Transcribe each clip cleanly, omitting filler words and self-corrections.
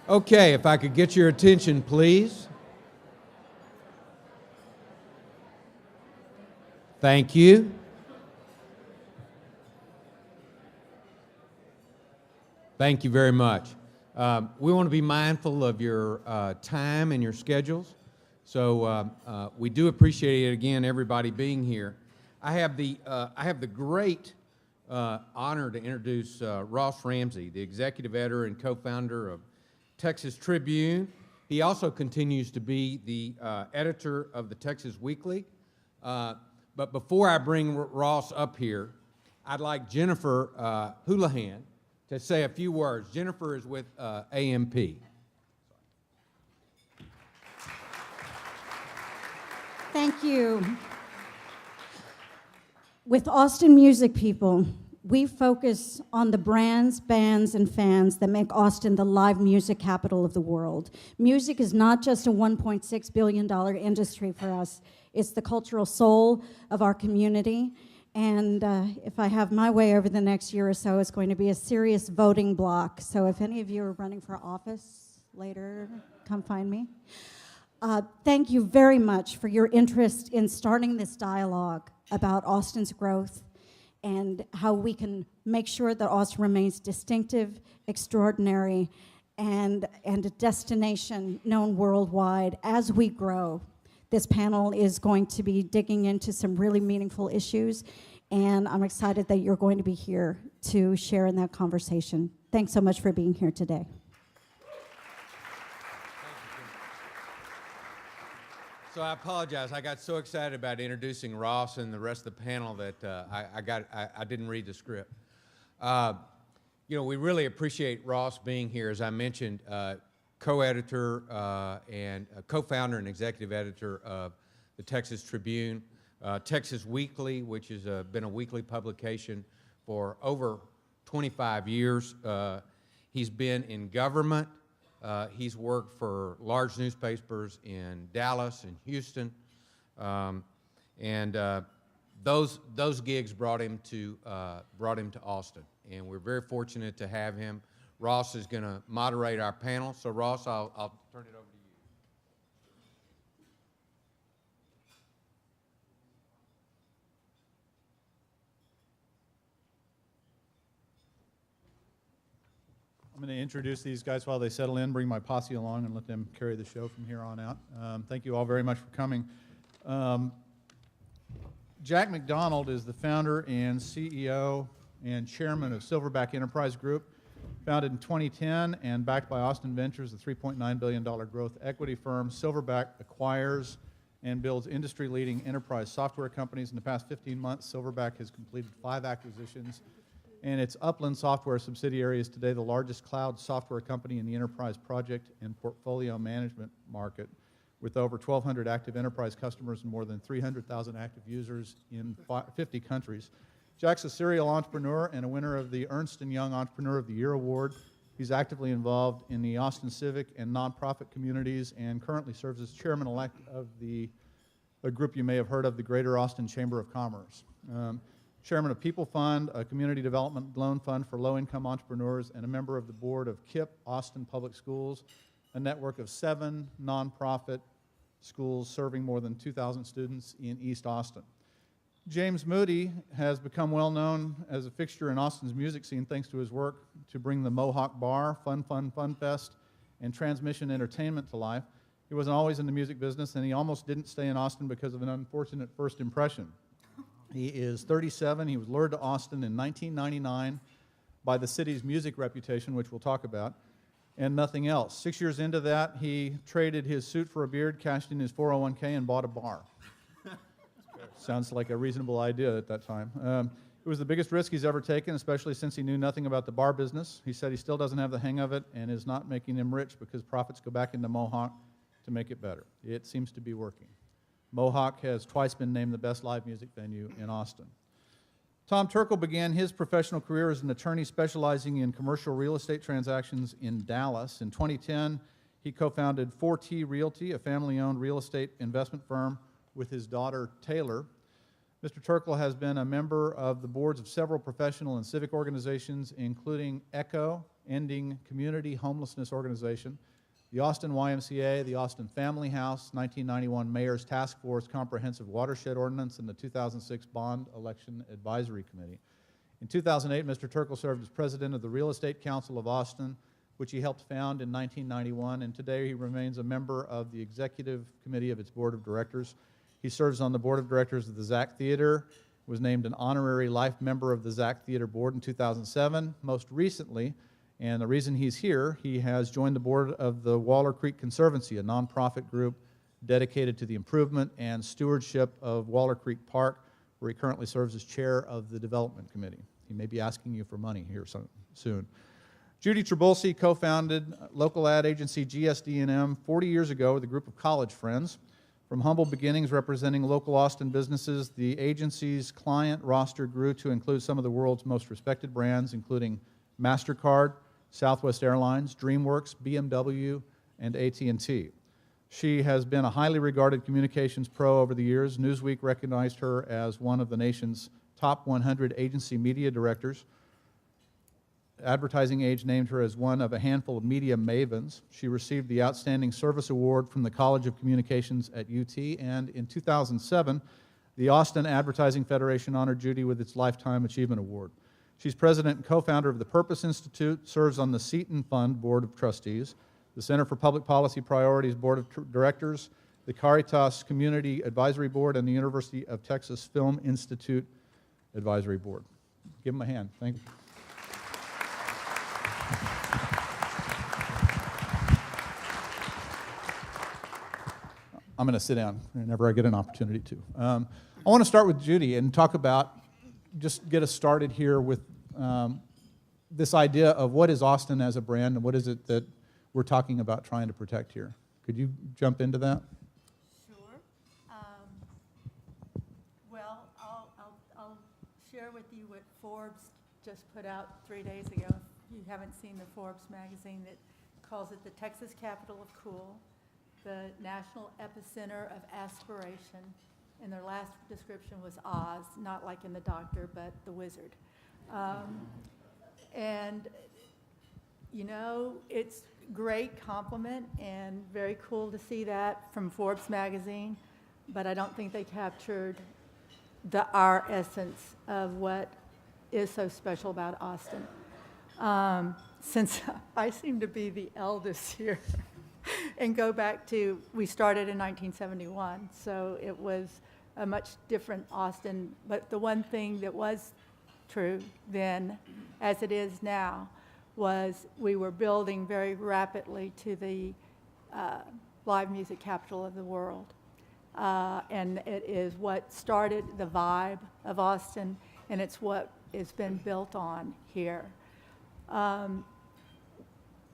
Okay, if I could get your attention, please. Thank you. Thank you very much. We want to be mindful of your time and your schedules, so we do appreciate it again, everybody being here. I have the great honor to introduce Ross Ramsey, the executive editor and co-founder of Texas Tribune. He also continues to be the editor of the Texas Weekly. But before I bring Ross up here, I'd like Jennifer Houlihan to say a few words. Jennifer is with AMP. Thank you. With Austin Music People, we focus on the brands, bands, and fans that make Austin the live music capital of the world. Music is not just a $1.6 billion industry for us. It's the cultural soul of our community. And if I have my way over the next year or so, it's going to be a serious voting block. So if any of you are running for office later, come find me. Thank you very much for your interest in starting this dialogue about Austin's growth and how we can make sure that Austin remains distinctive, extraordinary, and a destination known worldwide as we grow. This panel is going to be digging into some really meaningful issues, and I'm excited that you're going to be here to share in that conversation. Thanks so much for being here today. So I apologize. I got so excited about introducing Ross and the rest of the panel that I didn't read the script. We really appreciate Ross being here. As I mentioned, co-editor and co-founder and executive editor of the Texas Tribune, Texas Weekly, which has been a weekly publication for over 25 years. He's been in government. He's worked for large newspapers in Dallas and Houston, and those gigs brought him to Austin, and we're very fortunate to have him. Ross is going to moderate our panel, so Ross, I'll turn it over to you. I'm going to introduce these guys while they settle in, bring my posse along, and let them carry the show from here on out. Thank you all very much for coming. Jack Mcdonald is the founder and CEO and chairman of Silverback Enterprise Group, founded in 2010 and backed by Austin Ventures, a $3.9 billion growth equity firm. Silverback acquires and builds industry-leading enterprise software companies. In the past 15 months, Silverback has completed 5 acquisitions, and its Upland Software subsidiary is today the largest cloud software company in the enterprise project and portfolio management market, with over 1,200 active enterprise customers and more than 300,000 active users in 50 countries. Jack's a serial entrepreneur and a winner of the Ernst & Young Entrepreneur of the Year Award. He's actively involved in the Austin civic and nonprofit communities and currently serves as chairman-elect of a group you may have heard of, the Greater Austin Chamber of Commerce. Chairman of People Fund, a community development loan fund for low-income entrepreneurs, and a member of the board of KIPP Austin Public Schools, a network of 7 nonprofit schools serving more than 2,000 students in East Austin. James Moody has become well known as a fixture in Austin's music scene thanks to his work to bring the Mohawk Bar, Fun Fest, and Transmission Entertainment to life. He wasn't always in the music business, and he almost didn't stay in Austin because of an unfortunate first impression. He is 37. He was lured to Austin in 1999 by the city's music reputation, which we'll talk about, and nothing else. 6 years into that, he traded his suit for a beard, cashed in his 401k, and bought a bar. Sounds like a reasonable idea at that time. It was the biggest risk he's ever taken, especially since he knew nothing about the bar business. He said he still doesn't have the hang of it and is not making him rich because profits go back into Mohawk to make it better. It seems to be working. Mohawk has twice been named the best live music venue in Austin. Tom Turkle began his professional career as an attorney specializing in commercial real estate transactions in Dallas. In 2010, he co-founded 4T Realty, a family-owned real estate investment firm, with his daughter, Taylor. Mr. Turkle has been a member of the boards of several professional and civic organizations, including ECHO, Ending Community Homelessness Organization, the Austin YMCA, the Austin Family House, 1991 Mayor's Task Force Comprehensive Watershed Ordinance, and the 2006 Bond Election Advisory Committee. In 2008, Mr. Turkle served as president of the Real Estate Council of Austin, which he helped found in 1991, and today he remains a member of the executive committee of its board of directors. He serves on the board of directors of the Zach Theater, was named an honorary life member of the Zach Theater board in 2007. Most recently, and the reason he's here, he has joined the board of the Waller Creek Conservancy, a nonprofit group dedicated to the improvement and stewardship of Waller Creek Park, where he currently serves as chair of the development committee. He may be asking you for money here soon. Judy Trabulsi co-founded local ad agency GSD&M 40 years ago with a group of college friends. From humble beginnings representing local Austin businesses, the agency's client roster grew to include some of the world's most respected brands, including MasterCard, Southwest Airlines, DreamWorks, BMW, and AT&T. She has been a highly regarded communications pro over the years. Newsweek recognized her as one of the nation's top 100 agency media directors. Advertising Age named her as one of a handful of media mavens. She received the Outstanding Service Award from the College of Communications at UT, and in 2007, the Austin Advertising Federation honored Judy with its Lifetime Achievement Award. She's president and co-founder of the Purpose Institute, serves on the Seton Fund Board of Trustees, the Center for Public Policy Priorities Board of Directors, the Caritas Community Advisory Board, and the University of Texas Film Institute Advisory Board. Give them a hand. Thank you. I'm going to sit down whenever I get an opportunity to. I want to start with Judy and talk about, just get us started here with this idea of what is Austin as a brand and what is it that we're talking about trying to protect here. Could you jump into that? Sure. Well, I'll share with you what Forbes just put out 3 days ago. If you haven't seen the Forbes magazine, that calls it the Texas capital of cool, the national epicenter of aspiration, and their last description was Oz, not like in The Doctor, but the wizard. And, you know, it's great compliment and very cool to see that from Forbes magazine, but I don't think they captured our essence of what is so special about Austin. Since I seem to be the eldest here, and go back to, we started in 1971, so it was a much different Austin, but the one thing that was true then, as it is now, was we were building very rapidly to the live music capital of the world. And it is what started the vibe of Austin, and it's what has been built on here.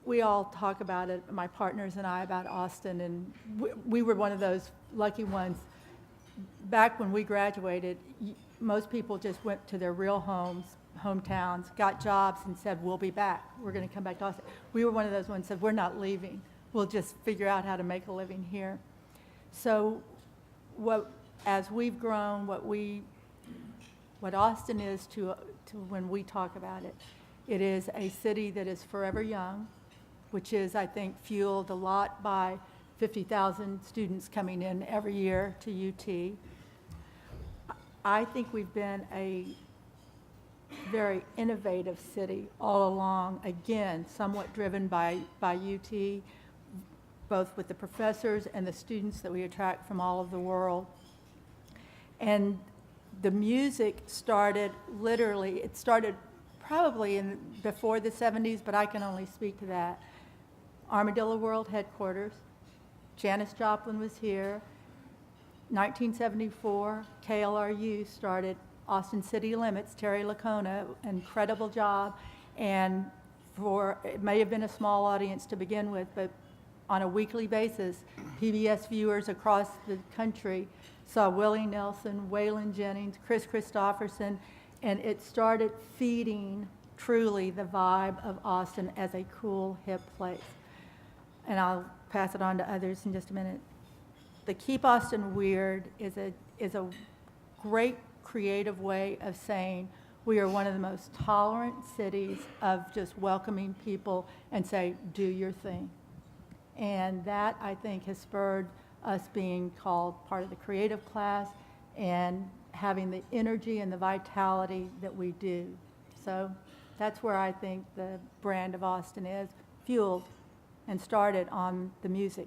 We all talk about it, my partners and I, about Austin, and we were one of those lucky ones. Back when we graduated, most people just went to their real hometowns, got jobs, and said, we'll be back. We're going to come back to Austin. We were one of those ones that said, we're not leaving. We'll just figure out how to make a living here. So as we've grown, what Austin is to when we talk about it, it is a city that is forever young, which is, I think, fueled a lot by 50,000 students coming in every year to UT. I think we've been a very innovative city all along, again, somewhat driven by UT, both with the professors and the students that we attract from all of the world. And the music started literally, it started probably before the 70s, but I can only speak to that. Armadillo World headquarters, Janis Joplin was here. 1974, KLRU started Austin City Limits, Terry Lacona, incredible job. And it may have been a small audience to begin with, but on a weekly basis, PBS viewers across the country saw Willie Nelson, Waylon Jennings, Chris Christopherson, and it started feeding truly the vibe of Austin as a cool, hip place. And I'll pass it on to others in just a minute. The Keep Austin Weird is a great creative way of saying We are one of the most tolerant cities of just welcoming people and say, do your thing. And that, I think, has spurred us being called part of the creative class and having the energy and the vitality that we do. So that's where I think the brand of Austin is, fueled and started on the music.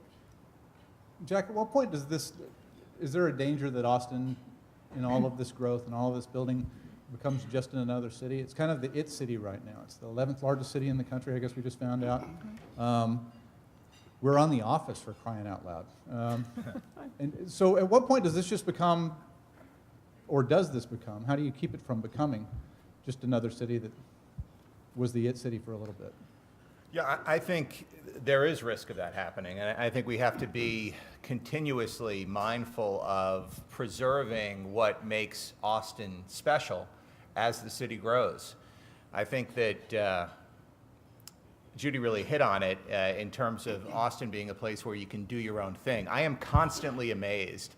Jack, at what point is there a danger that Austin, in all of this growth and all of this building, becomes just another city? It's kind of the it city right now. It's the 11th largest city in the country, I guess we just found out. We're on The Office, for crying out loud. And so at what point does this just become, or does this become, how do you keep it from becoming just another city that was the it city for a little bit? Yeah, I think there is risk of that happening, and I think we have to be continuously mindful of preserving what makes Austin special as the city grows. I think that Judy really hit on it in terms of Austin being a place where you can do your own thing. I am constantly amazed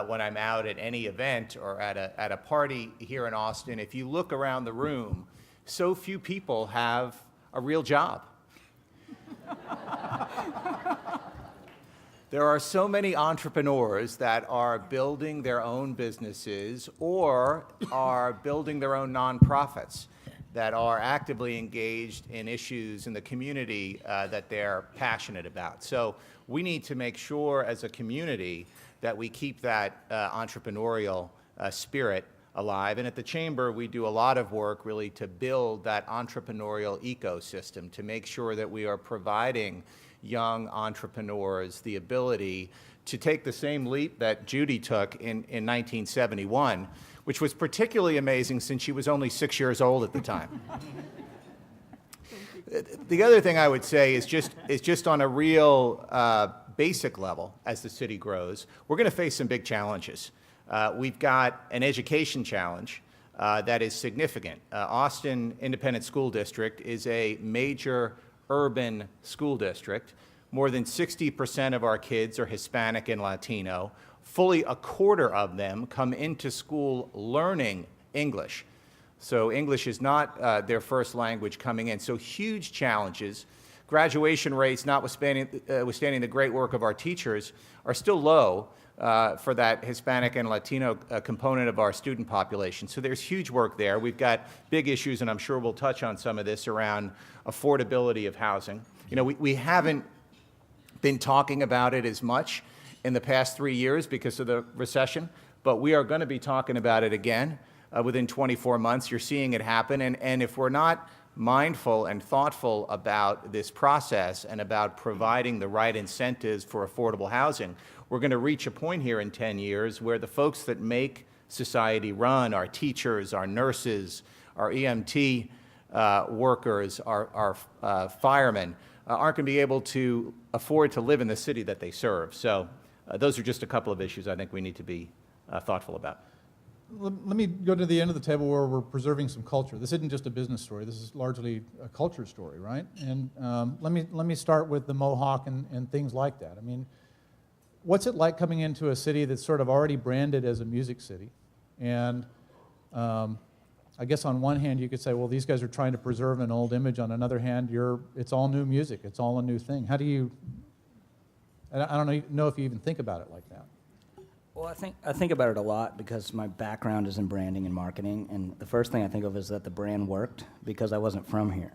when I'm out at any event or at a party here in Austin. If you look around the room, so few people have a real job. There are so many entrepreneurs that are building their own businesses or are building their own nonprofits that are actively engaged in issues in the community that they're passionate about. So we need to make sure as a community that we keep that entrepreneurial spirit alive. And at the Chamber, we do a lot of work really to build that entrepreneurial ecosystem, to make sure that we are providing young entrepreneurs the ability to take the same leap that Judy took in 1971, which was particularly amazing since she was only 6 years old at the time. The other thing I would say is just on a real basic level, as the city grows, we're going to face some big challenges. We've got an education challenge that is significant. Austin Independent School District is a major urban school district. More than 60% of our kids are Hispanic and Latino. Fully a quarter of them come into school learning English. So English is not their first language coming in. So huge challenges. Graduation rates, notwithstanding the great work of our teachers, are still low for that Hispanic and Latino component of our student population. So there's huge work there. We've got big issues, and I'm sure we'll touch on some of this, around affordability of housing. You know, we haven't been talking about it as much in the past 3 years because of the recession, but we are going to be talking about it again within 24 months. You're seeing it happen, and if we're not mindful and thoughtful about this process and about providing the right incentives for affordable housing, we're going to reach a point here in 10 years where the folks that make society run, our teachers, our nurses, our EMT workers, our firemen, aren't going to be able to afford to live in the city that they serve. So those are just a couple of issues I think we need to be thoughtful about. Let me go to the end of the table where we're preserving some culture. This isn't just a business story. This is largely a culture story, right? And let me start with the Mohawk and things like that. I mean, what's it like coming into a city that's sort of already branded as a music city? And I guess on one hand you could say, well, these guys are trying to preserve an old image. On another hand, it's all new music. It's all a new thing. How do you? I don't know if you even think about it like that. Well, I think about it a lot because my background is in branding and marketing, and the first thing I think of is that the brand worked because I wasn't from here.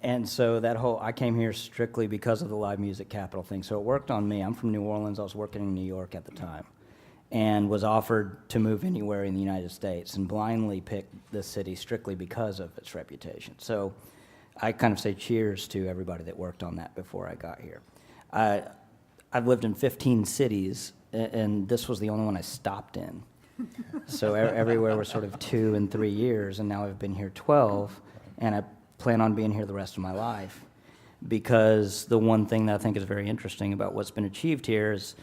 And so I came here strictly because of the live music capital thing, so it worked on me. I'm from New Orleans. I was working in New York at the time and was offered to move anywhere in the United States and blindly picked this city strictly because of its reputation. So I kind of say cheers to everybody that worked on that before I got here. I've lived in 15 cities, and this was the only one I stopped in. So everywhere was sort of 2 and 3 years, and now I've been here 12, and I plan on being here the rest of my life, because the one thing that I think is very interesting about what's been achieved here is,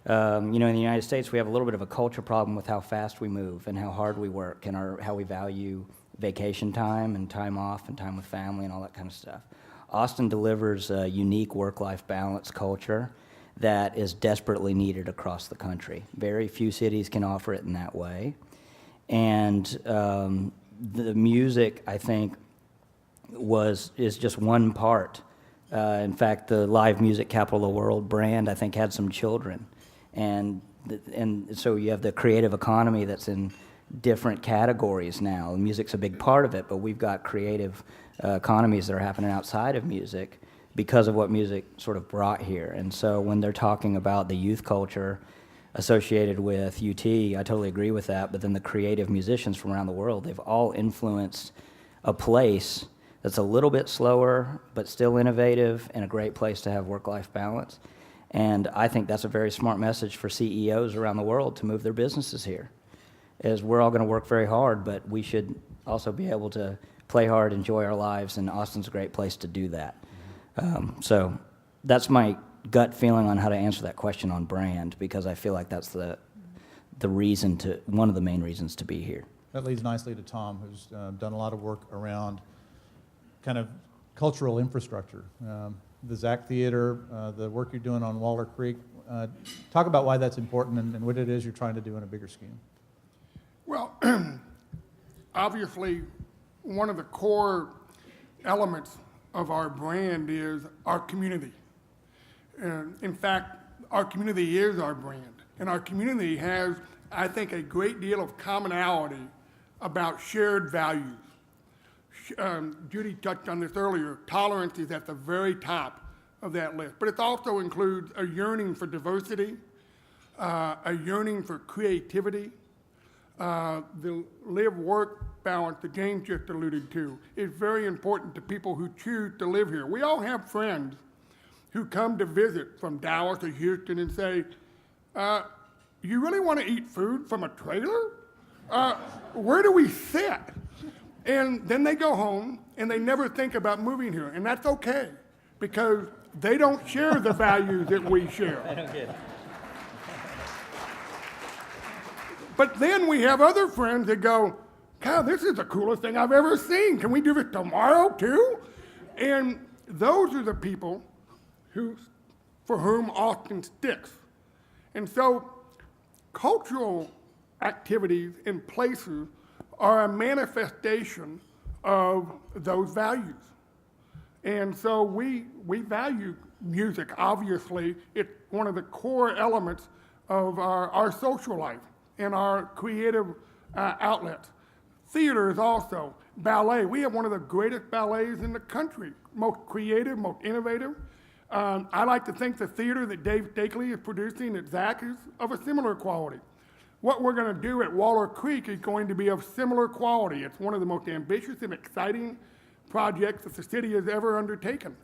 in the United States, we have a little bit of a culture problem with how fast we move and how hard we work and how we value vacation time and time off and time with family and all that kind of stuff. Austin delivers a unique work-life balance culture that is desperately needed across the country. Very few cities can offer it in that way. And the music, I think, is just one part. In fact, the live music capital of the world brand, I think, had some children, and so you have the creative economy that's in different categories now. Music's a big part of it, but we've got creative economies that are happening outside of music because of what music sort of brought here. And so when they're talking about the youth culture associated with UT, I totally agree with that, but then the creative musicians from around the world, they've all influenced a place that's a little bit slower, but still innovative and a great place to have work-life balance. And I think that's a very smart message for CEOs around the world to move their businesses here, is we're all going to work very hard, but we should also be able to play hard, enjoy our lives, and Austin's a great place to do that. So that's my gut feeling on how to answer that question on brand, because I feel like that's the reason one of the main reasons to be here. That leads nicely to Tom, who's done a lot of work around kind of cultural infrastructure. The Zach Theater, the work you're doing on Waller Creek. Talk about why that's important and what it is you're trying to do in a bigger scheme. Well, obviously, one of the core elements of our brand is our community. In fact, our community is our brand. And our community has, I think, a great deal of commonality about shared values. Judy touched on this earlier. Tolerance is at the very top of that list. But it also includes a yearning for diversity, a yearning for creativity. The live-work balance that James just alluded to is very important to people who choose to live here. We all have friends who come to visit from Dallas or Houston and say, you really want to eat food from a trailer? Where do we sit? And then they go home and they never think about moving here. And that's okay, because they don't share the values that we share. I don't get it. But then we have other friends that go, God, this is the coolest thing I've ever seen. Can we do this tomorrow too? And those are the people for whom Austin sticks. And so cultural activities and places are a manifestation of those values. And so we value music, obviously. It's one of the core elements of our social life and our creative outlets. Theater is also. Ballet, we have one of the greatest ballets in the country, most creative, most innovative. I like to think the theater that Dave Stakely is producing at Zach is of a similar quality. What we're going to do at Waller Creek is going to be of similar quality. It's one of the most ambitious and exciting projects that the city has ever undertaken.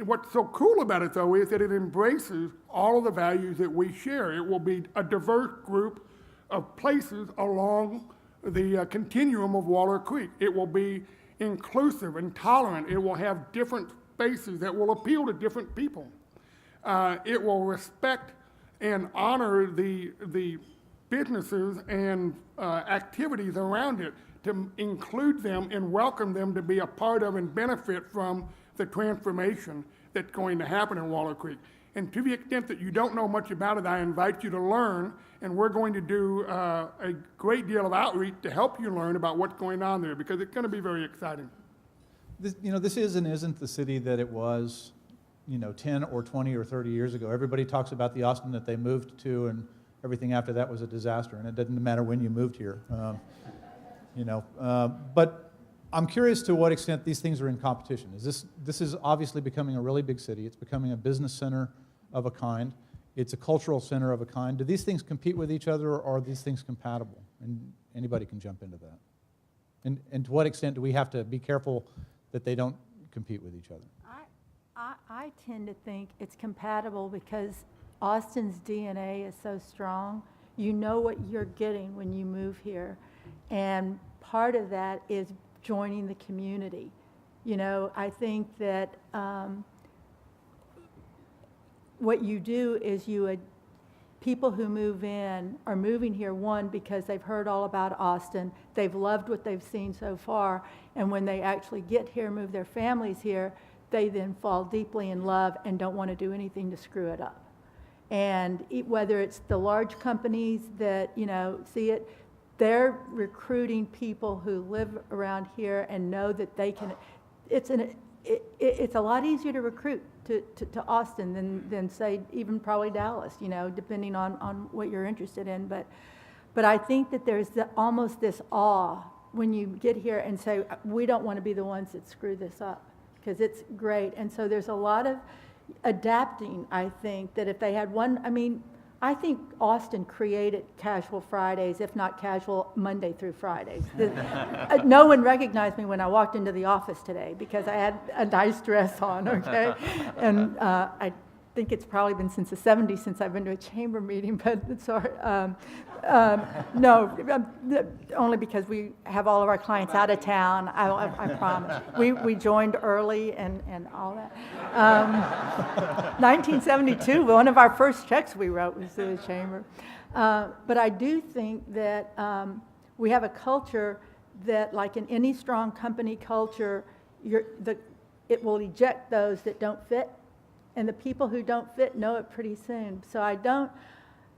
What's so cool about it, though, is that it embraces all of the values that we share. It will be a diverse group of places along the continuum of Waller Creek. It will be inclusive and tolerant. It will have different spaces that will appeal to different people. It will respect and honor the businesses and activities around it, to include them and welcome them to be a part of and benefit from the transformation that's going to happen in Waller Creek. And to the extent that you don't know much about it, I invite you to learn, and we're going to do a great deal of outreach to help you learn about what's going on there, because it's going to be very exciting. This is and isn't the city that it was 10 or 20 or 30 years ago. Everybody talks about the Austin that they moved to, and everything after that was a disaster, and it doesn't matter when you moved here. But I'm curious to what extent these things are in competition. This is obviously becoming a really big city. It's becoming a business center of a kind. It's a cultural center of a kind. Do these things compete with each other, or are these things compatible? And anybody can jump into that. And to what extent do we have to be careful that they don't compete with each other? I tend to think it's compatible because Austin's DNA is so strong. You know what you're getting when you move here. And part of that is joining the community. I think that what you do is people who move in are moving here, one, because they've heard all about Austin, they've loved what they've seen so far, and when they actually get here, move their families here, they then fall deeply in love and don't want to do anything to screw it up. And whether it's the large companies that, see it, they're recruiting people who live around here and know that they can. It's a lot easier to recruit to Austin than say even probably Dallas, depending on what you're interested in. But I think that there's almost this awe when you get here and say, we don't want to be the ones that screw this up, because it's great. And so there's a lot of adapting, I think, that if they had I think Austin created casual Fridays, if not casual Monday through Fridays. No one recognized me when I walked into the office today because I had a nice dress on, okay? And I think it's probably been since the 70s since I've been to a chamber meeting, but sorry. No, only because we have all of our clients out of town, I promise. We joined early and all that. 1972, one of our first checks we wrote was to the chamber. But I do think that we have a culture that, like in any strong company culture, it will eject those that don't fit. And the people who don't fit know it pretty soon. So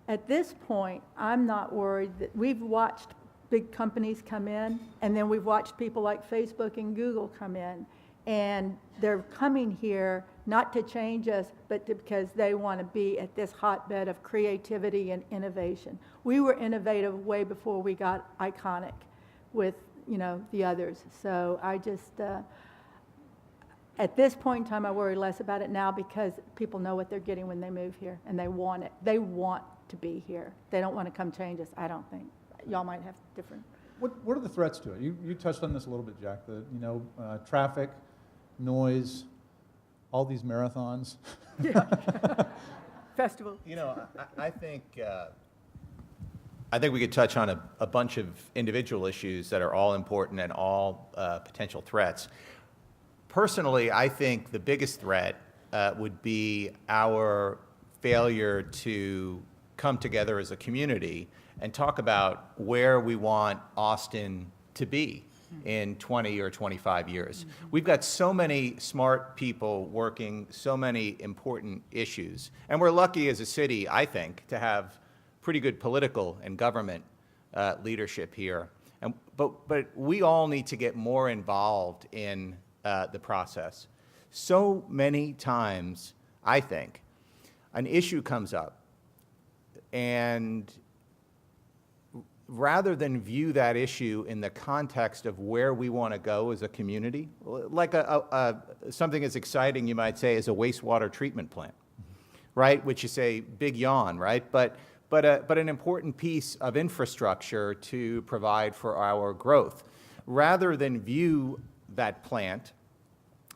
at this point, I'm not worried that we've watched big companies come in, and then we've watched people like Facebook and Google come in. And they're coming here not to change us, but because they want to be at this hotbed of creativity and innovation. We were innovative way before we got iconic with, the others. So I just... At this point in time, I worry less about it now because people know what they're getting when they move here, and they want it. They want to be here. They don't want to come change us, I don't think. Y'all might have different. What are the threats to it? You touched on this a little bit, Jack. Traffic, noise, all these marathons. Festival. I think we could touch on a bunch of individual issues that are all important and all potential threats. Personally, I think the biggest threat would be our failure to come together as a community and talk about where we want Austin to be in 20 or 25 years. Mm-hmm. We've got so many smart people working so many important issues, and we're lucky as a city, I think, to have pretty good political and government leadership here. But we all need to get more involved in the process. So many times, I think, an issue comes up, and rather than view that issue in the context of where we want to go as a community, like something as exciting, you might say, as a wastewater treatment plant, right? Which is a big yawn, right? But an important piece of infrastructure to provide for our growth. Rather than view that plant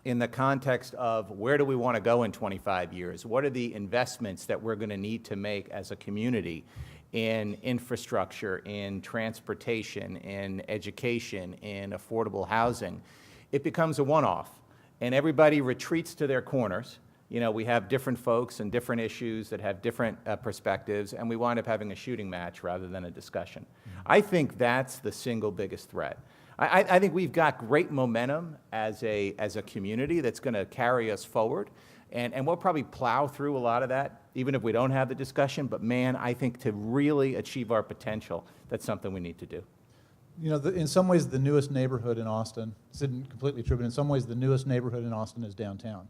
in the context of where do we want to go in 25 years? What are the investments that we're going to need to make as a community in infrastructure, in transportation, in education, in affordable housing? It becomes a one-off, and everybody retreats to their corners. We have different folks and different issues that have different perspectives, and we wind up having a shooting match rather than a discussion. I think that's the single biggest threat. I think we've got great momentum as a community that's going to carry us forward, and we'll probably plow through a lot of that, even if we don't have the discussion. But man, I think to really achieve our potential, that's something we need to do. In some ways, the newest neighborhood in Austin, this isn't completely true, but in some ways, the newest neighborhood in Austin is downtown,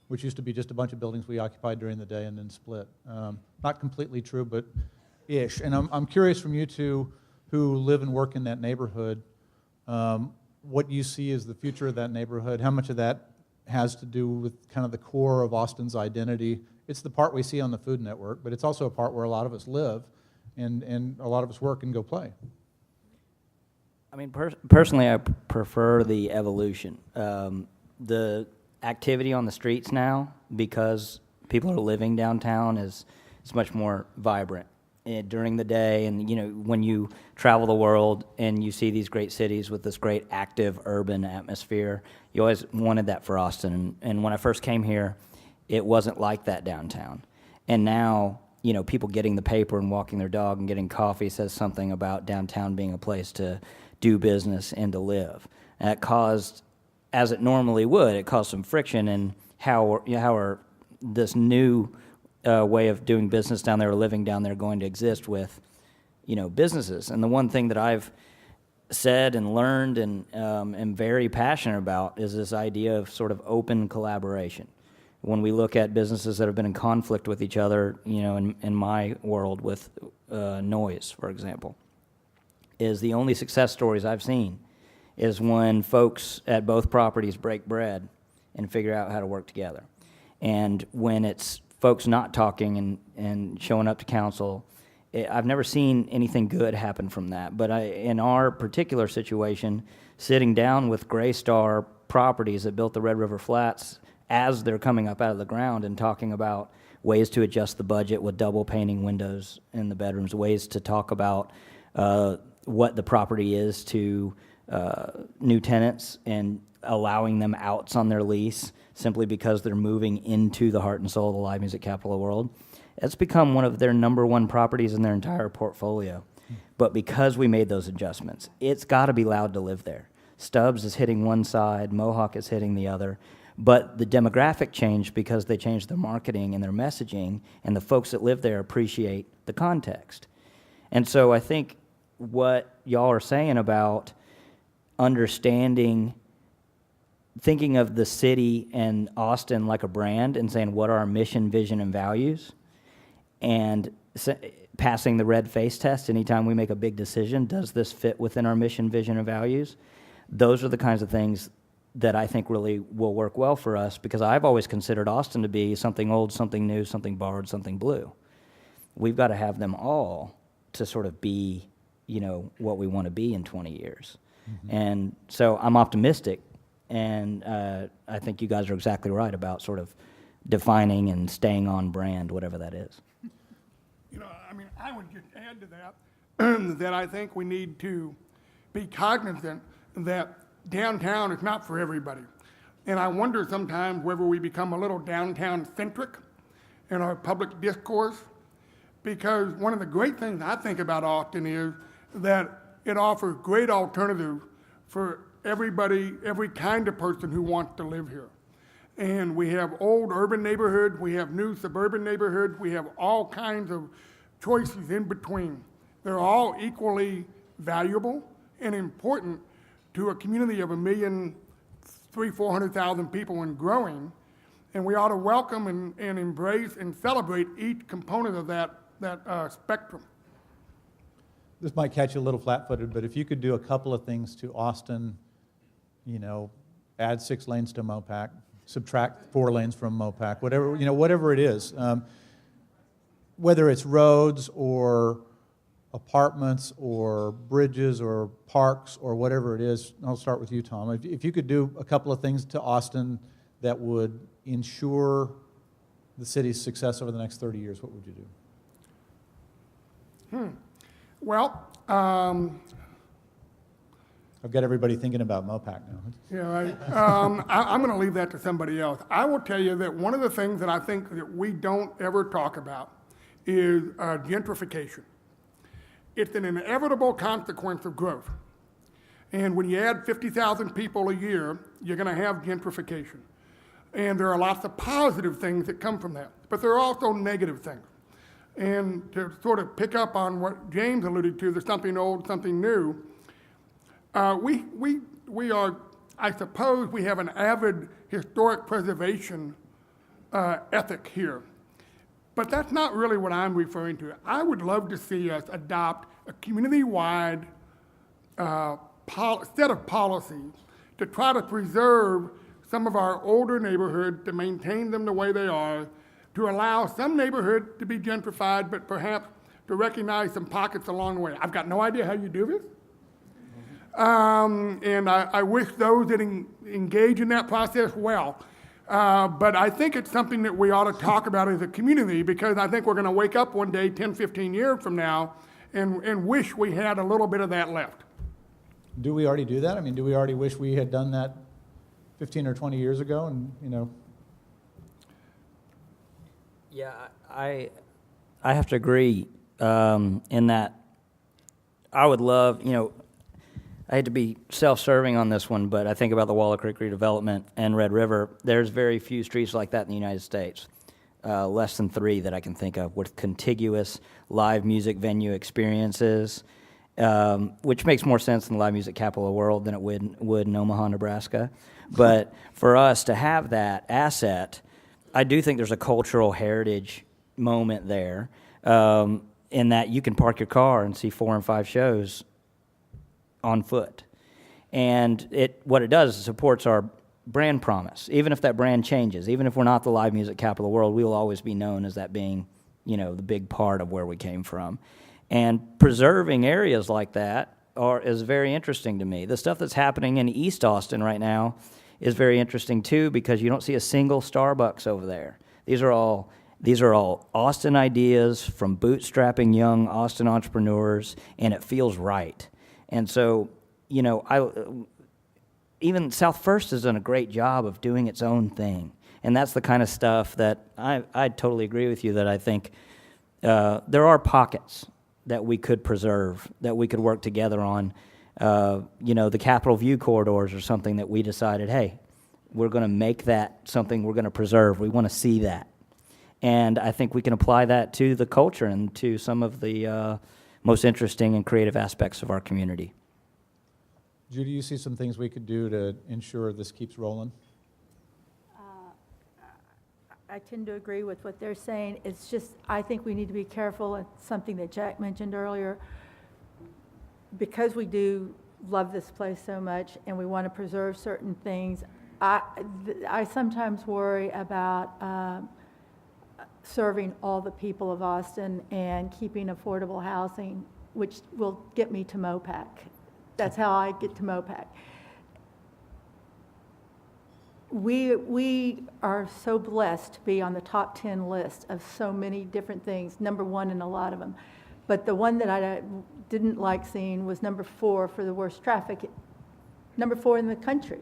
which used to be just a bunch of buildings we occupied during the day and then split. Not completely true, but ish. And I'm curious from you two who live and work in that neighborhood, what you see as the future of that neighborhood, how much of that has to do with kind of the core of Austin's identity. It's the part we see on the Food Network, but it's also a part where a lot of us live and a lot of us work and go play. I mean, personally, I prefer the evolution. The activity on the streets now, because people are living downtown, it's much more vibrant during the day. And, when you travel the world and you see these great cities with this great active urban atmosphere, you always wanted that for Austin. And when I first came here, it wasn't like that downtown. And now, people getting the paper and walking their dog and getting coffee says something about downtown being a place to do business and to live. And it caused, as it normally would, it caused some friction in how this new way of doing business down there or living down there going to exist with businesses. And the one thing that I've said and learned and am very passionate about is this idea of sort of open collaboration. When we look at businesses that have been in conflict with each other, in my world with noise, for example, is the only success stories I've seen is when folks at both properties break bread and figure out how to work together. And when it's folks not talking and showing up to council, I've never seen anything good happen from that. But in our particular situation, sitting down with Graystar Properties that built the Red River Flats as they're coming up out of the ground and talking about ways to adjust the budget with double painting windows in the bedrooms, ways to talk about what the property is to new tenants and allowing them outs on their lease simply because they're moving into the heart and soul of the live music capital of the world. It's become one of their number one properties in their entire portfolio. But because we made those adjustments, it's got to be loud to live there. Stubbs is hitting one side, Mohawk is hitting the other. But the demographic changed because they changed their marketing and their messaging, and the folks that live there appreciate the context. And so I think what y'all are saying about understanding, thinking of the city and Austin like a brand and saying what are our mission, vision, and values, and passing the red face test anytime we make a big decision, does this fit within our mission, vision, and values? Those are the kinds of things that I think really will work well for us, because I've always considered Austin to be something old, something new, something borrowed, something blue. We've got to have them all to sort of be, what we want to be in 20 years. Mm-hmm. And so I'm optimistic, and I think you guys are exactly right about sort of defining and staying on brand, whatever that is. I would just add to that that I think we need to be cognizant that downtown is not for everybody. And I wonder sometimes whether we become a little downtown-centric in our public discourse, because one of the great things I think about Austin is that it offers great alternatives for everybody, every kind of person who wants to live here. And we have old urban neighborhoods, we have new suburban neighborhoods, we have all kinds of choices in between. They're all equally valuable and important to a community of 1,300,000-400,000 people and growing, and we ought to welcome and embrace and celebrate each component of that spectrum. This might catch you a little flat-footed, but if you could do a couple of things to Austin, add 6 lanes to Mopac, subtract 4 lanes from Mopac, whatever it is, whether it's roads or apartments or bridges or parks or whatever it is. I'll start with you, Tom. If you could do a couple of things to Austin that would ensure the city's success over the next 30 years, what would you do? Well, I've got everybody thinking about Mopac now. I'm going to leave that to somebody else. I will tell you that one of the things that I think that we don't ever talk about is gentrification. It's an inevitable consequence of growth. And when you add 50,000 people a year, you're going to have gentrification. And there are lots of positive things that come from that, but there are also negative things. And to sort of pick up on what James alluded to, there's something old, something new. We are, I suppose, we have an avid historic preservation ethic here. But that's not really what I'm referring to. I would love to see us adopt a community-wide set of policies to try to preserve some of our older neighborhoods, to maintain them the way they are, to allow some neighborhoods to be gentrified, but perhaps to recognize some pockets along the way. I've got no idea how you do this. And I wish those that engage in that process well. But I think it's something that we ought to talk about as a community, because I think we're going to wake up one day 10, 15 years from now and wish we had a little bit of that left. Do we already do that? I mean, do we already wish we had done that 15 or 20 years ago? And, Yeah, I have to agree in that I would love, I hate to be self-serving on this one, but I think about the Waller Creek redevelopment and Red River. There's very few streets like that in the United States. less than 3 that I can think of with contiguous live music venue experiences, which makes more sense in the live music capital of the world than it would in Omaha, Nebraska. But for us to have that asset, I do think there's a cultural heritage moment there, in that you can park your car and see 4 and 5 shows on foot. And what it does is supports our brand promise. Even if that brand changes, even if we're not the live music capital of the world, we will always be known as that being, the big part of where we came from. And preserving areas like that is very interesting to me. The stuff that's happening in East Austin right now is very interesting too, because you don't see a single Starbucks over there. These are all Austin ideas from bootstrapping young Austin entrepreneurs, and it feels right. And so, even South First has done a great job of doing its own thing. And that's the kind of stuff that I totally agree with you, that I think there are pockets that we could preserve, that we could work together on. The Capitol View corridors are something that we decided, hey, we're going to make that something we're going to preserve. We want to see that. And I think we can apply that to the culture and to some of the most interesting and creative aspects of our community. Judy, you see some things we could do to ensure this keeps rolling? I tend to agree with what they're saying. It's just, I think we need to be careful. It's something that Jack mentioned earlier. Because we do love this place so much and we want to preserve certain things, I sometimes worry about serving all the people of Austin and keeping affordable housing, which will get me to MOPAC. That's how I get to MOPAC. We are so blessed to be on the top 10 list of so many different things, number 1 in a lot of them. But the one that I didn't like seeing was number 4 for the worst traffic, number 4 in the country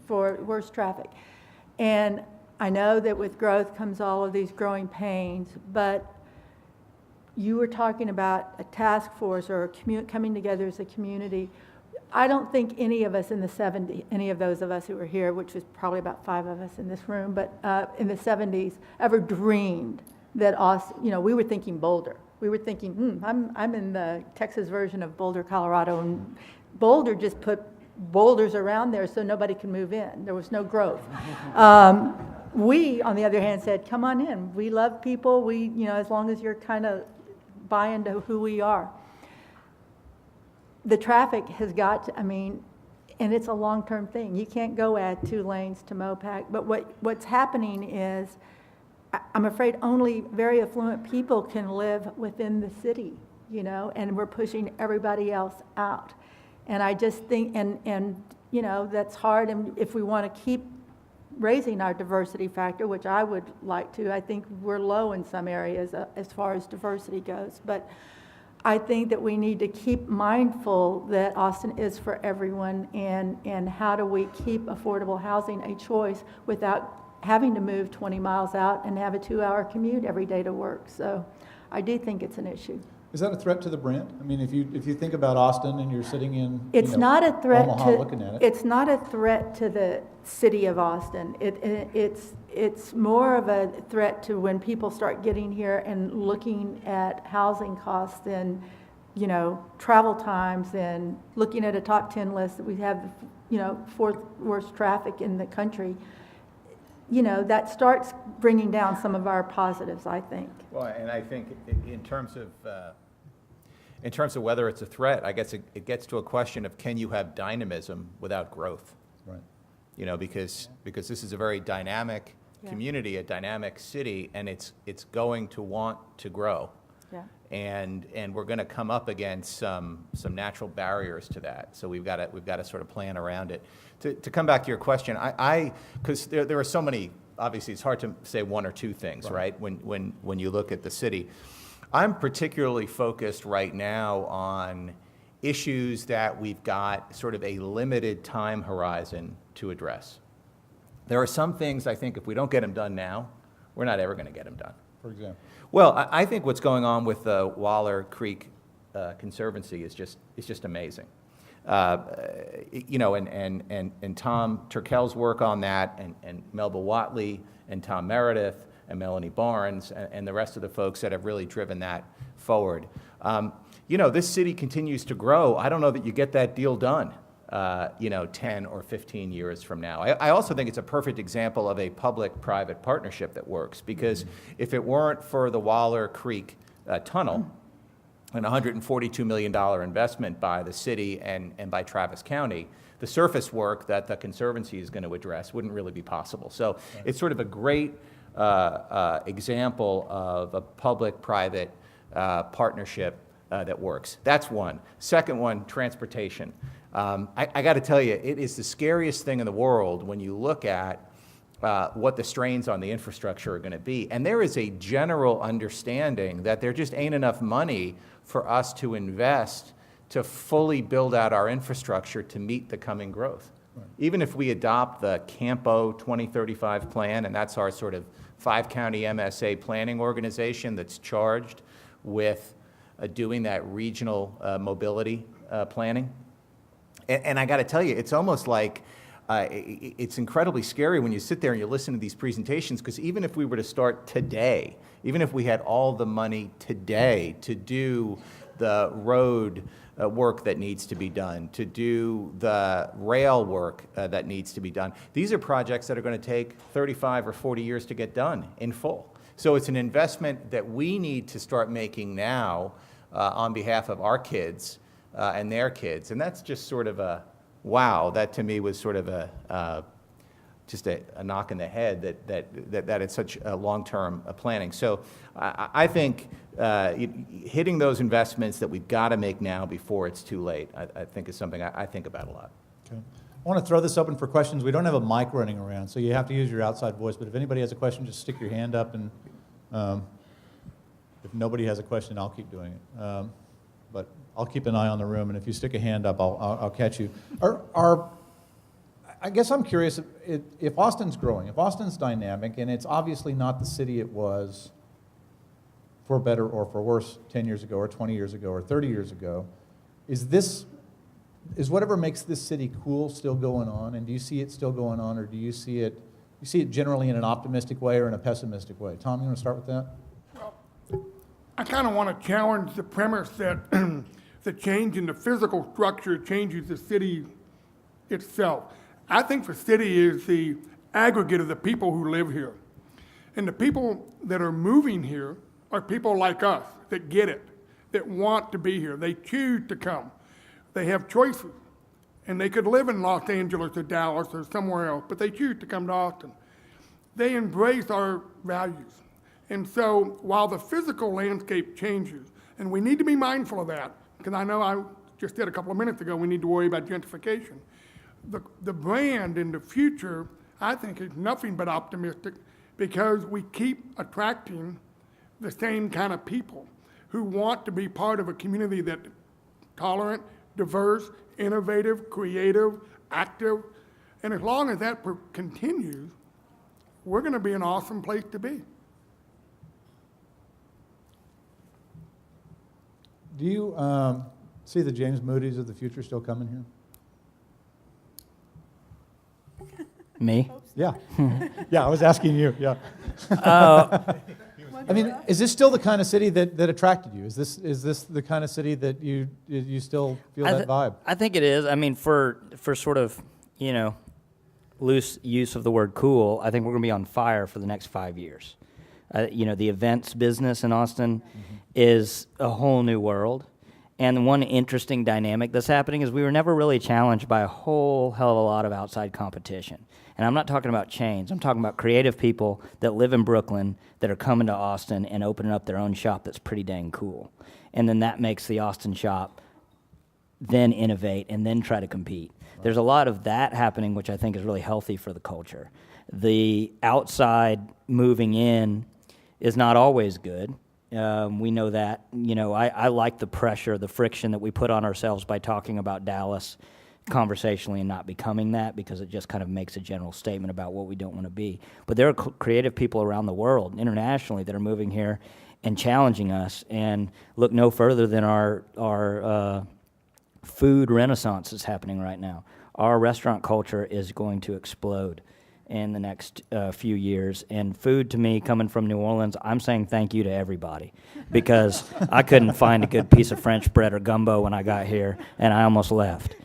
for worst traffic. And I know that with growth comes all of these growing pains, but you were talking about a task force or coming together as a community. I don't think any of us in the 70s, any of those of us who were here, which was probably about 5 of us in this room, but in the 70s, ever dreamed that we were thinking Boulder. We were thinking, I'm in the Texas version of Boulder, Colorado, and Boulder just put boulders around there so nobody can move in. There was no growth. We, on the other hand, said, come on in. We love people. As long as you're kind of buy into who we are. The traffic has got to, and it's a long-term thing. You can't go add 2 lanes to MOPAC. But what's happening is, I'm afraid only very affluent people can live within the city, and we're pushing everybody else out. And I just think, and that's hard. And if we want to keep raising our diversity factor, which I would like to, I think we're low in some areas as far as diversity goes. But I think that we need to keep mindful that Austin is for everyone, and how do we keep affordable housing a choice without having to move 20 miles out and have a 2-hour commute every day to work. So I do think it's an issue. Is that a threat to the brand? If you think about Austin and you're sitting in it's not a threat Omaha looking at it. It's not a threat to the city of Austin. It's more of a threat to when people start getting here and looking at housing costs and travel times and looking at a top 10 list that we have 4th worst traffic in the country. That starts bringing down some of our positives, I think. Well, and I think in terms of whether it's a threat, I guess it gets to a question of, can you have dynamism without growth? Right. Because this is a very dynamic community, a dynamic city, and it's going to want to grow. Yeah. And we're going to come up against some natural barriers to that. So we've got to sort of plan around it. To come back to your question, because there are so many. Obviously, it's hard to say 1 or 2 things, right? When you look at the city, I'm particularly focused right now on issues that we've got sort of a limited time horizon to address. There are some things I think if we don't get them done now, we're not ever going to get them done. For example? Well, I think what's going on with the Waller Creek Conservancy is just amazing. And Tom Turkel's work on that, and Melba Watley and Tom Meredith, and Melanie Barnes and the rest of the folks that have really driven that forward. This city continues to grow. I don't know that you get that deal done, 10 or 15 years from now. I also think it's a perfect example of a public-private partnership that works, because if it weren't for the Waller Creek tunnel, an $142 million investment by the city and by Travis County, the surface work that the Conservancy is going to address wouldn't really be possible. So it's sort of a great example of a public-private partnership that works. That's one. Second one, transportation. I got to tell you, it is the scariest thing in the world when you look at what the strains on the infrastructure are going to be. And there is a general understanding that there just ain't enough money for us to invest to fully build out our infrastructure to meet the coming growth. Right. Even if we adopt the Campo 2035 plan, and that's our sort of 5-county MSA planning organization that's charged with doing that regional mobility planning. And I got to tell you, it's almost like it's incredibly scary when you sit there and you listen to these presentations, because even if we were to start today, even if we had all the money today to do the road work that needs to be done, to do the rail work that needs to be done, these are projects that are going to take 35 or 40 years to get done in full. So it's an investment that we need to start making now on behalf of our kids and their kids. And that's just sort of a, wow, that to me was sort of just a knock in the head that it's such a long-term planning. So I think hitting those investments that we've got to make now before it's too late, I think is something I think about a lot. Okay. I want to throw this open for questions. We don't have a mic running around, so you have to use your outside voice. But if anybody has a question, just stick your hand up, and if nobody has a question, I'll keep doing it. But I'll keep an eye on the room, and if you stick a hand up, I'll catch you. I guess I'm curious if Austin's growing, if Austin's dynamic, and it's obviously not the city it was for better or for worse 10 years ago or 20 years ago or 30 years ago, is whatever makes this city cool still going on? And do you see it still going on, or do you see it generally in an optimistic way or in a pessimistic way? Tom, you want to start with that? Well, I kind of want to challenge the premise that the change in the physical structure changes the city itself. I think the city is the aggregate of the people who live here. And the people that are moving here are people like us that get it, that want to be here. They choose to come. They have choices. And they could live in Los Angeles or Dallas or somewhere else, but they choose to come to Austin. They embrace our values. And so while the physical landscape changes, and we need to be mindful of that, because I know I just said a couple of minutes ago we need to worry about gentrification. The brand in the future, I think, is nothing but optimistic, because we keep attracting the same kind of people who want to be part of a community that's tolerant, diverse, innovative, creative, active. And as long as that continues, we're going to be an awesome place to be. Do you see the James Moody's of the future still coming here? Me? Yeah. Yeah, I was asking you, yeah. I mean, is this still the kind of city that attracted you? Is this the kind of city that you still feel that vibe? I think it is. I mean, for sort of, loose use of the word cool, I think we're going to be on fire for the next 5 years. The events business in Austin is a whole new world. And one interesting dynamic that's happening is we were never really challenged by a whole hell of a lot of outside competition. And I'm not talking about chains. I'm talking about creative people that live in Brooklyn that are coming to Austin and opening up their own shop that's pretty dang cool. And then that makes the Austin shop then innovate and then try to compete. Right. There's a lot of that happening, which I think is really healthy for the culture. The outside moving in is not always good. We know that. I like the pressure, the friction that we put on ourselves by talking about Dallas conversationally and not becoming that, because it just kind of makes a general statement about what we don't want to be. But there are creative people around the world, internationally, that are moving here and challenging us. And look no further than our food renaissance is happening right now. Our restaurant culture is going to explode. in the next few years. And food, to me, coming from New Orleans, I'm saying thank you to everybody, because I couldn't find a good piece of French bread or gumbo when I got here, and I almost left.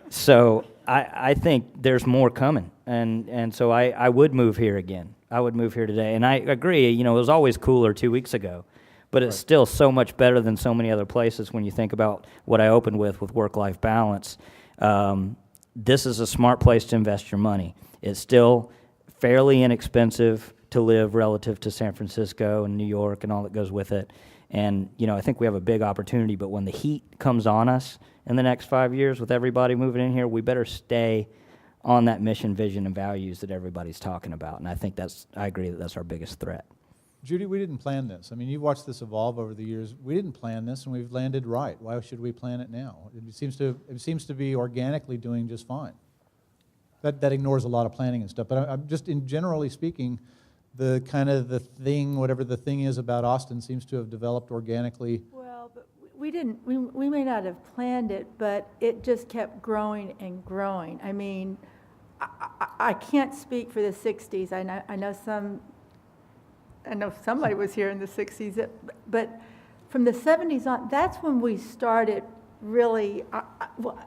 So I think there's more coming, and so I would move here again. I would move here today. And I agree, it was always cooler 2 weeks ago, but it's still so much better than so many other places when you think about what I opened with work-life balance. This is a smart place to invest your money. It's still fairly inexpensive to live relative to San Francisco and New York and all that goes with it. And, I think we have a big opportunity, but when the heat comes on us in the next 5 years with everybody moving in here, we better stay on that mission, vision, and values that everybody's talking about. And I think I agree that that's our biggest threat. Judy, we didn't plan this. I mean, you've watched this evolve over the years. We didn't plan this, and we've landed right. Why should we plan it now? It seems to be organically doing just fine. That ignores a lot of planning and stuff. But I'm just, in generally speaking, the thing, whatever the thing is about Austin, seems to have developed organically. Well, but we may not have planned it, but it just kept growing and growing. I mean, I can't speak for the 60s. I know somebody was here in the 60s, but from the 70s on, that's when we started really, well,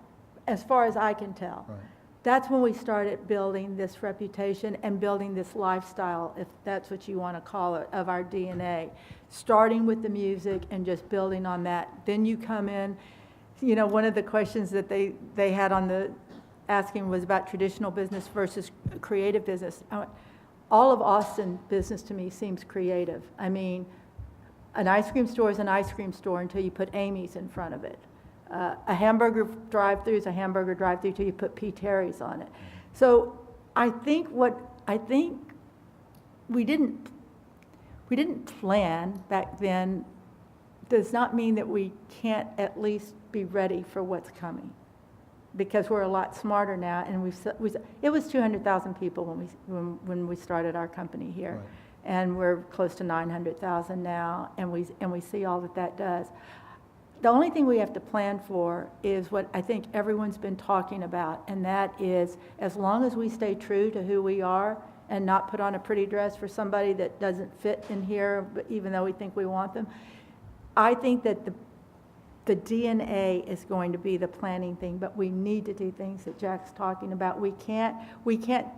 as far as I can tell. Right. That's when we started building this reputation and building this lifestyle, if that's what you want to call it, of our DNA. Starting with the music and just building on that. Then you come in, one of the questions that they had on the asking was about traditional business versus creative business. All of Austin business to me seems creative. I mean, an ice cream store is an ice cream store until you put Amy's in front of it. A hamburger drive-through is a hamburger drive-through till you put P. Terry's on it. So I think we didn't plan back then does not mean that we can't at least be ready for what's coming, because we're a lot smarter now. And it was 200,000 people when we started our company here, right. And we're close to 900,000 now, and we see all that does. The only thing we have to plan for is what I think everyone's been talking about, and that is, as long as we stay true to who we are and not put on a pretty dress for somebody that doesn't fit in here, but even though we think we want them, I think that the DNA is going to be the planning thing, but we need to do things that Jack's talking about. We can't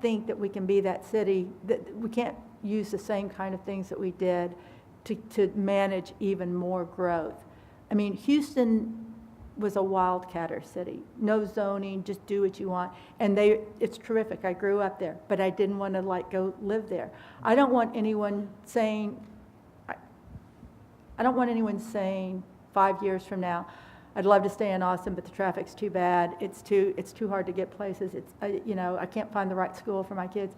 think that we can be that city, that we can't use the same kind of things that we did to manage even more growth. I mean, Houston was a wildcatter city. No zoning, just do what you want. And it's terrific. I grew up there, but I didn't want to go live there. I don't want anyone saying 5 years from now, I'd love to stay in Austin, but the traffic's too bad. It's too hard to get places. I can't find the right school for my kids.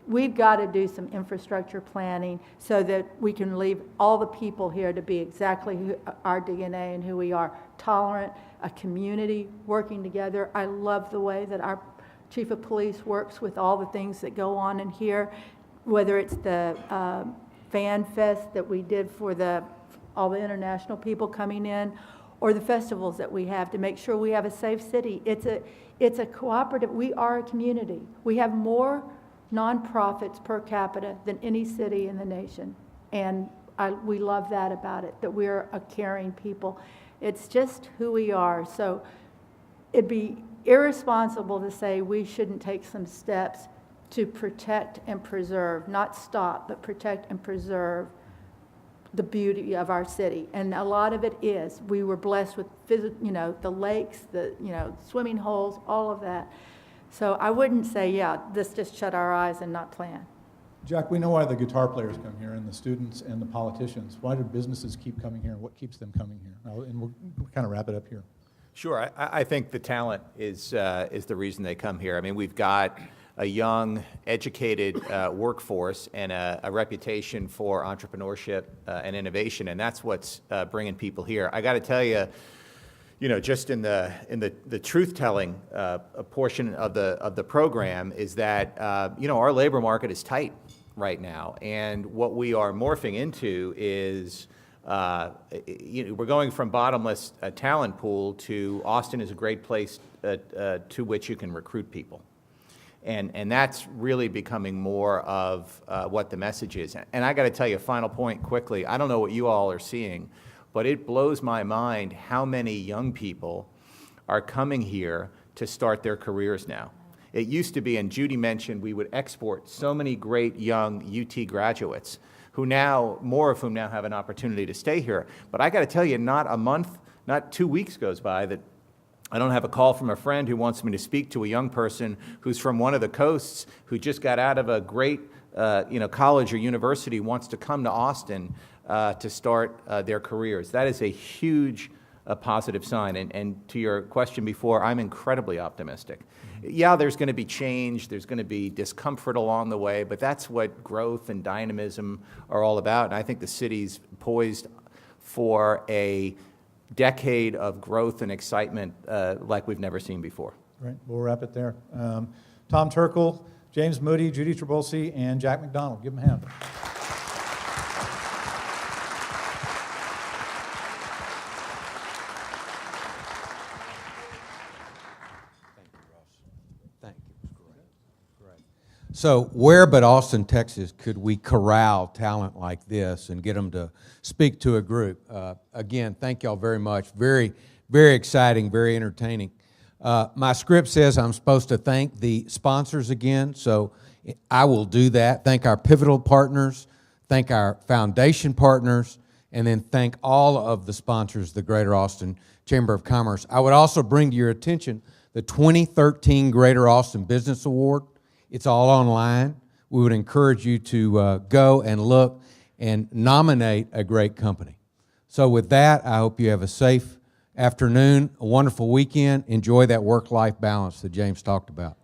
We've got to do some infrastructure planning so that we can leave all the people here to be exactly our DNA and who we are. Tolerant, a community, working together. I love the way that our chief of police works with all the things that go on in here, whether it's the fan fest that we did for all the international people coming in, or the festivals that we have to make sure we have a safe city. It's a cooperative. We are a community. We have more nonprofits per capita than any city in the nation, and we love that about it, that we're a caring people. It's just who we are. So it'd be irresponsible to say we shouldn't take some steps to protect and preserve, not stop, but protect and preserve the beauty of our city. And a lot of it is, we were blessed with the lakes, the swimming holes, all of that. So I wouldn't say, let's just shut our eyes and not plan. Jack, we know why the guitar players come here, and the students and the politicians. Why do businesses keep coming here, and what keeps them coming here? And we'll kind of wrap it up here. Sure. I think the talent is the reason they come here. I mean, we've got a young, educated workforce and a reputation for entrepreneurship and innovation, and that's what's bringing people here. I got to tell you, just in the truth-telling portion of the program is that our labor market is tight right now, and what we are morphing into is we're going from bottomless talent pool to Austin is a great place to which you can recruit people. And that's really becoming more of what the message is. And I got to tell you a final point quickly. I don't know what you all are seeing, but it blows my mind how many young people are coming here to start their careers now. It used to be, and Judy mentioned, we would export so many great young UT graduates who now, more of whom now have an opportunity to stay here. But I got to tell you, not a month, not 2 weeks goes by that I don't have a call from a friend who wants me to speak to a young person who's from one of the coasts who just got out of a great college or university, wants to come to Austin to start their careers. That is a huge positive sign. And to your question before, I'm incredibly optimistic. Yeah, there's going to be change, there's going to be discomfort along the way, but that's what growth and dynamism are all about. And I think the city's poised for a decade of growth and excitement like we've never seen before. Right, we'll wrap it there. Tom Turkle, James Moody, Judy Trabulsi, and Jack Mcdonald. Give them a hand. Thank you. Great. So where but Austin, Texas, could we corral talent like this and get them to speak to a group? Again, thank y'all very much. Very, very exciting, very entertaining. My script says I'm supposed to thank the sponsors again, so I will do that. Thank our pivotal partners, thank our foundation partners, and then thank all of the sponsors of the Greater Austin Chamber of Commerce. I would also bring to your attention the 2013 Greater Austin Business Award. It's all online. We would encourage you to go and look and nominate a great company. So with that, I hope you have a safe afternoon, a wonderful weekend. Enjoy that work-life balance that James talked about.